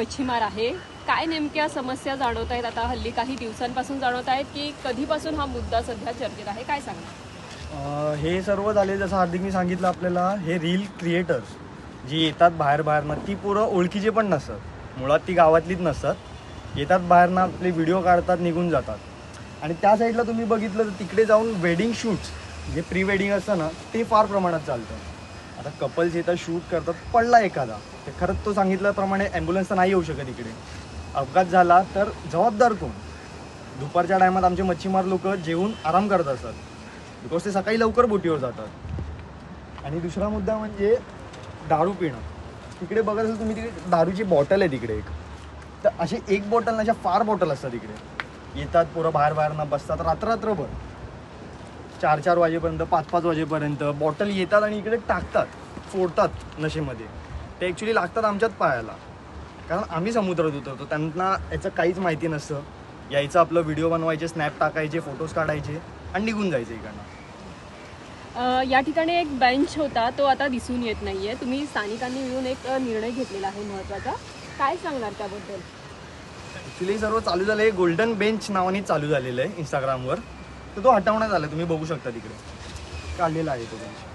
मच्छीमार आहे. काय नेमक्या समस्या जाणवत आहेत आता हल्ली? काही दिवसांपासून जाणवत आहेत की कधीपासून हा मुद्दा सध्या चर्चेत आहे? काय सांगणार? हे सर्व झाले जसं हार्दिकनी सांगितलं आपल्याला, हे रील क्रिएटर्स जी येतात बाहेरनं ती पुरं ओळखीचे पण नसतात, मुळात ती गावातलीच नसतात. येतात बाहेरनं आपले व्हिडिओ काढतात, निघून जातात. आणि त्या साईडला तुम्ही बघितलं तर तिकडे जाऊन वेडिंग शूट्स जे प्री वेडिंग असतं ना ते फार प्रमाणात चालतं. आता कपल्स येतात, शूट करतात, पडला एखादा तर खरंच तो सांगितल्याप्रमाणे ॲम्ब्युलन्स तर नाही येऊ शकत इकडे. अपघात झाला तर जबाबदार कोण? दुपारच्या टायमात आमचे मच्छीमार लोक जेवून आराम करत असतात, बिकॉज ते सकाळी लवकर बोटीवर जातात. आणि दुसरा मुद्दा म्हणजे दारू पिणं. तिकडे बघत असेल तुम्ही, तिकडे दारूची बॉटल आहे तिकडे एक, तर अशी एक बॉटल नशा फार बॉटल असतात तिकडे. येतात पोरं बाहेरनं बसतात रात्रभर 4-4 वाजेपर्यंत, 5-5 वाजेपर्यंत बॉटल येतात आणि इकडे टाकतात, फोडतात नशेमध्ये. ते ॲक्च्युली लागतात आमच्याच पायाला, कारण आम्ही समुद्रात उतरतो. त्यांना याचं काहीच माहिती नसतं. यायचं आपलं व्हिडिओ बनवायचे, स्नॅप टाकायचे, फोटोज काढायचे आणि निघून जायचं इकडनं. या ठिकाणी एक बेंच होता, तो आता दिसून येत नाहीये. तुम्ही स्थानिकांनी मिळून एक निर्णय घेतलेला आहे महत्त्वाचा. काय सांगणार त्याबद्दल? ॲक्च्युली सर्व चालू झालं आहे, गोल्डन बेंच नावाने चालू झालेलं आहे इंस्टाग्रामवर. तर तो हटवण्यात आला, तुम्ही बघू शकता तिकडे काढलेला आहे तो बेंच.